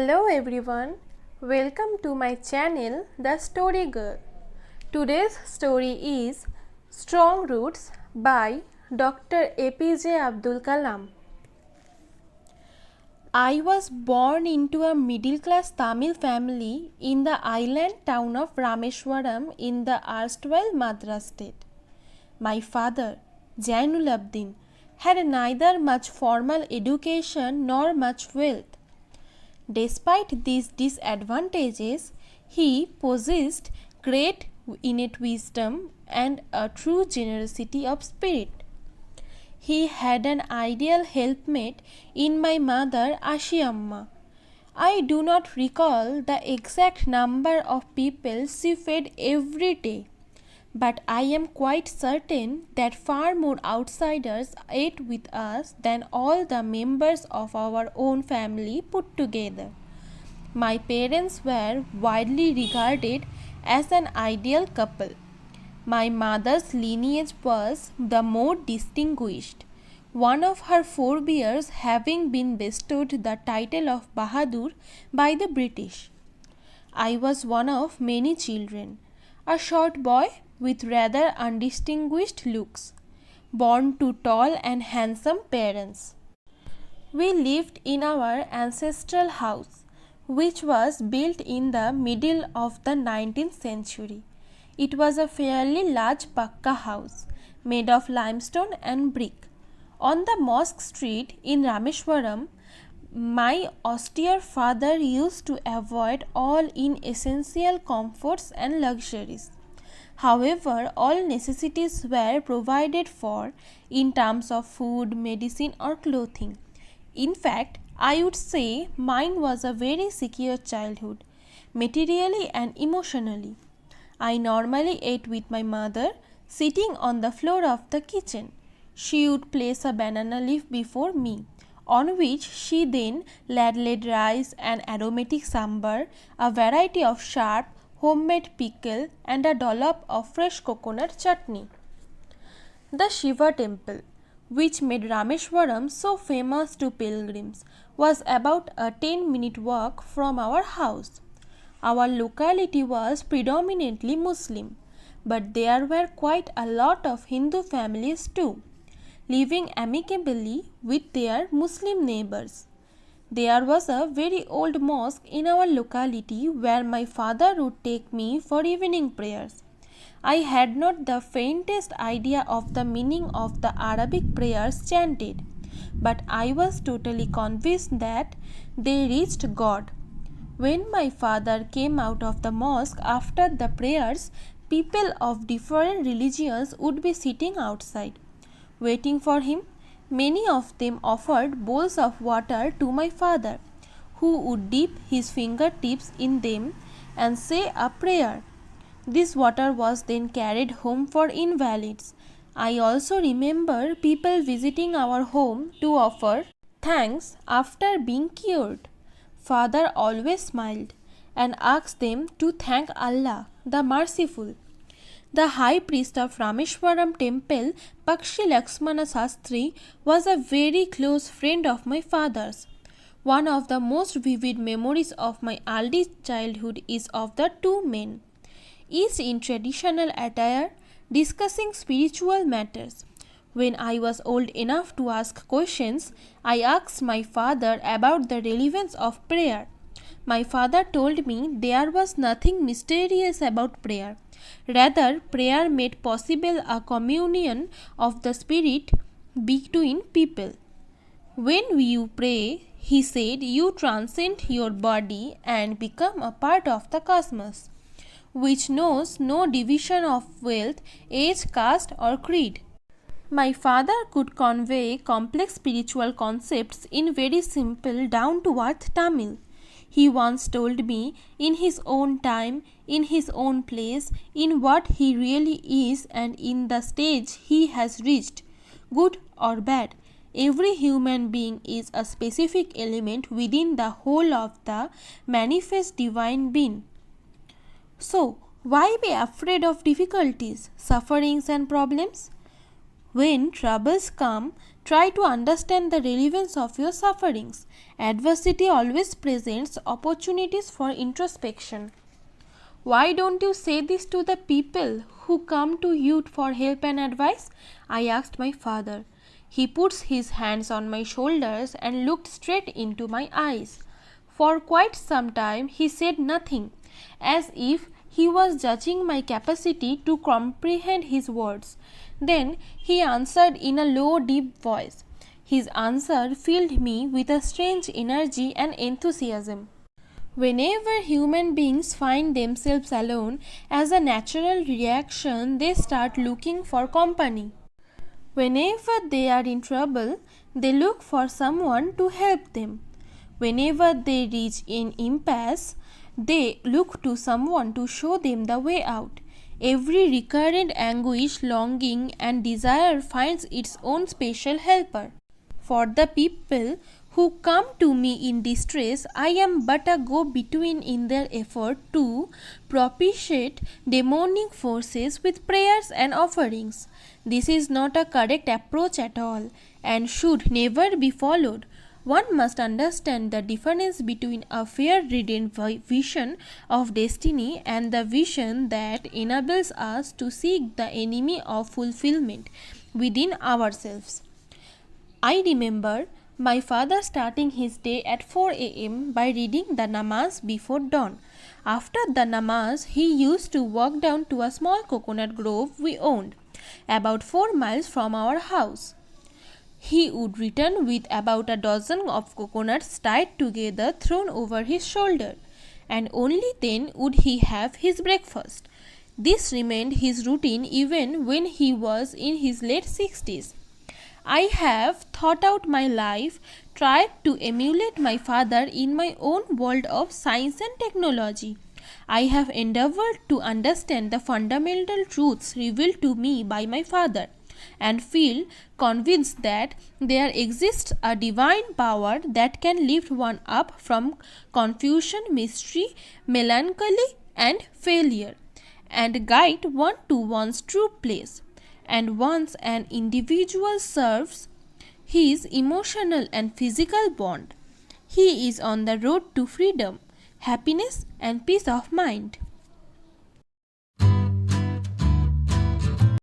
Hello everyone, welcome to my channel The Story Girl. Today's story is Strong Roots by Dr. APJ Abdul Kalam. I was born into a middle-class Tamil family in the island town of Rameswaram in the erstwhile Madras state. My father, Jainul Abdin, had neither much formal education nor much wealth. Despite these disadvantages, he possessed great innate wisdom and a true generosity of spirit. He had an ideal helpmate in my mother Ashiamma. I do not recall the exact number of people she fed every day, but I am quite certain that far more outsiders ate with us than all the members of our own family put together. My parents were widely regarded as an ideal couple. My mother's lineage was the more distinguished, one of her forebears having been bestowed the title of Bahadur by the British. I was one of many children, a short boy with rather undistinguished looks, born to tall and handsome parents. We lived in our ancestral house, which was built in the middle of the 19th century. It was a fairly large pakka house, made of limestone and brick. On the Mosque Street in Rameswaram, my austere father used to avoid all inessential comforts and luxuries. However, all necessities were provided for in terms of food, medicine or clothing. In fact, I would say mine was a very secure childhood, materially and emotionally. I normally ate with my mother, sitting on the floor of the kitchen. She would place a banana leaf before me, on which she then ladled rice and aromatic sambar, a variety of sharp homemade pickle and a dollop of fresh coconut chutney. The Shiva temple, which made Rameswaram so famous to pilgrims, was about a 10-minute walk from our house. Our locality was predominantly Muslim, but there were quite a lot of Hindu families too, living amicably with their Muslim neighbors. There was a very old mosque in our locality where my father would take me for evening prayers. I had not the faintest idea of the meaning of the Arabic prayers chanted, but I was totally convinced that they reached God. When my father came out of the mosque after the prayers, people of different religions would be sitting outside, waiting for him. Many of them offered bowls of water to my father, who would dip his fingertips in them and say a prayer. This water was then carried home for invalids. I also remember people visiting our home to offer thanks after being cured. Father always smiled and asked them to thank Allah, the Merciful. The high priest of Rameswaram temple, Pakshi Lakshmana Sastri, was a very close friend of my father's. One of the most vivid memories of my early childhood is of the two men, each in traditional attire, discussing spiritual matters. When I was old enough to ask questions, I asked my father about the relevance of prayer. My father told me there was nothing mysterious about prayer. Rather, prayer made possible a communion of the spirit between people. When you pray, he said, you transcend your body and become a part of the cosmos, which knows no division of wealth, age, caste or creed. My father could convey complex spiritual concepts in very simple, down-to-earth Tamil. He once told me, in his own time, in his own place, in what he really is and in the stage he has reached, good or bad, every human being is a specific element within the whole of the manifest divine being. So, why be afraid of difficulties, sufferings and problems? When troubles come, Try to understand the relevance of your sufferings. Adversity always presents opportunities for introspection. Why don't you say this to the people who come to you for help and advice? I asked my father. He puts his hands on my shoulders and looked straight into my eyes. For quite some time he said nothing, as if he was judging my capacity to comprehend his words. Then he answered in a low, deep voice. His answer filled me with a strange energy and enthusiasm. Whenever human beings find themselves alone, as a natural reaction, they start looking for company. Whenever they are in trouble, they look for someone to help them. Whenever they reach an impasse, they look to someone to show them the way out. Every recurrent anguish, longing, and desire finds its own special helper. For the people who come to me in distress, I am but a go-between in their effort to propitiate demonic forces with prayers and offerings. This is not a correct approach at all, and should never be followed. One must understand the difference between a fear-ridden vision of destiny and the vision that enables us to seek the enemy of fulfillment within ourselves. I remember my father starting his day at 4 a.m. by reading the namaz before dawn. After the namaz, he used to walk down to a small coconut grove we owned, about 4 miles from our house. He would return with about a dozen of coconuts tied together thrown over his shoulder, and only then would he have his breakfast. This remained his routine even when he was in his late 60s. I have thought out my life, tried to emulate my father in my own world of science and technology. I have endeavored to understand the fundamental truths revealed to me by my father, and feel convinced that there exists a divine power that can lift one up from confusion, mystery, melancholy, and failure, and guide one to one's true place. And once an individual serves his emotional and physical bond, he is on the road to freedom, happiness, and peace of mind.